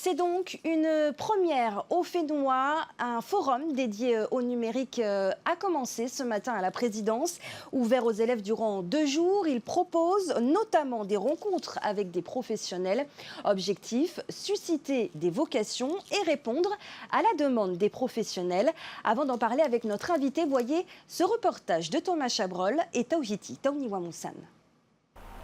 C'est donc une première au Fénois. Un forum dédié au numérique a commencé ce matin à la présidence, ouvert aux élèves durant 2 jours. Il propose notamment des rencontres avec des professionnels. Objectif, susciter des vocations et répondre à la demande des professionnels. Avant d'en parler avec notre invité, voyez ce reportage de Thomas Chabrol et Tauhiti Tauniwamoussan.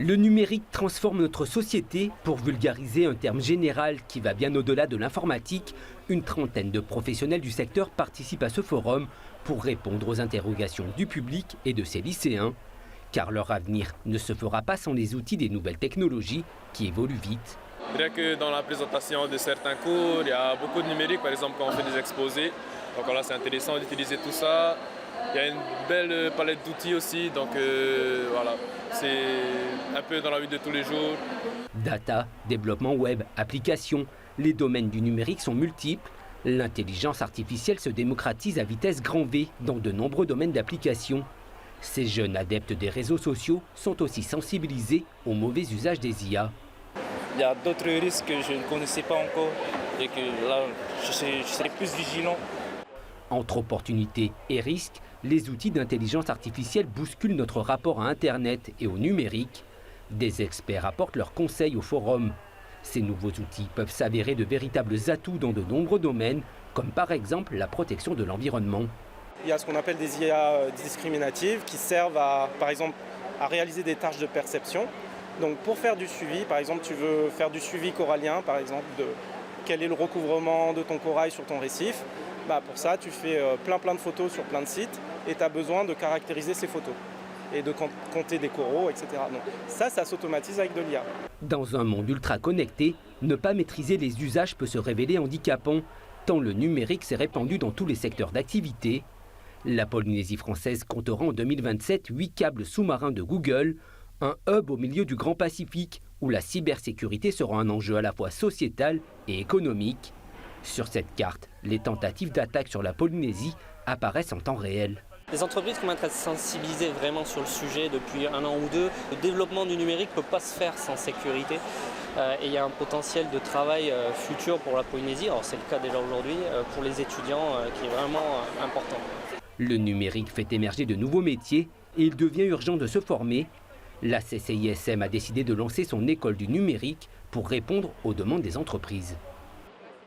Le numérique transforme notre société. Pour vulgariser un terme général qui va bien au-delà de l'informatique, une trentaine de professionnels du secteur participent à ce forum pour répondre aux interrogations du public et de ses lycéens. Car leur avenir ne se fera pas sans les outils des nouvelles technologies qui évoluent vite. Je dirais que dans la présentation de certains cours, il y a beaucoup de numérique, par exemple quand on fait des exposés. Donc là, c'est intéressant d'utiliser tout ça. Il y a une belle palette d'outils aussi, donc voilà, c'est un peu dans la vie de tous les jours. Data, développement web, applications, les domaines du numérique sont multiples. L'intelligence artificielle se démocratise à vitesse grand V dans de nombreux domaines d'application. Ces jeunes adeptes des réseaux sociaux sont aussi sensibilisés au mauvais usage des IA. Il y a d'autres risques que je ne connaissais pas encore et que là, je serai plus vigilant. Entre opportunités et risques, les outils d'intelligence artificielle bousculent notre rapport à Internet et au numérique. Des experts apportent leurs conseils au forum. Ces nouveaux outils peuvent s'avérer de véritables atouts dans de nombreux domaines, comme par exemple la protection de l'environnement. Il y a ce qu'on appelle des IA discriminatives qui servent par exemple, à réaliser des tâches de perception. Donc pour faire du suivi, par exemple, tu veux faire du suivi corallien, par exemple, de quel est le recouvrement de ton corail sur ton récif. Pour ça, tu fais plein de photos sur plein de sites et tu as besoin de caractériser ces photos et de compter des coraux, etc. Donc ça s'automatise avec de l'IA. Dans un monde ultra connecté, ne pas maîtriser les usages peut se révéler handicapant, tant le numérique s'est répandu dans tous les secteurs d'activité. La Polynésie française comptera en 2027 8 câbles sous-marins de Google, un hub au milieu du Grand Pacifique où la cybersécurité sera un enjeu à la fois sociétal et économique. Sur cette carte, les tentatives d'attaque sur la Polynésie apparaissent en temps réel. Les entreprises commencent à être sensibilisées vraiment sur le sujet depuis 1 an ou 2. Le développement du numérique ne peut pas se faire sans sécurité. Et il y a un potentiel de travail futur pour la Polynésie, alors c'est le cas déjà aujourd'hui, pour les étudiants qui est vraiment important. Le numérique fait émerger de nouveaux métiers et il devient urgent de se former. La CCISM a décidé de lancer son école du numérique pour répondre aux demandes des entreprises.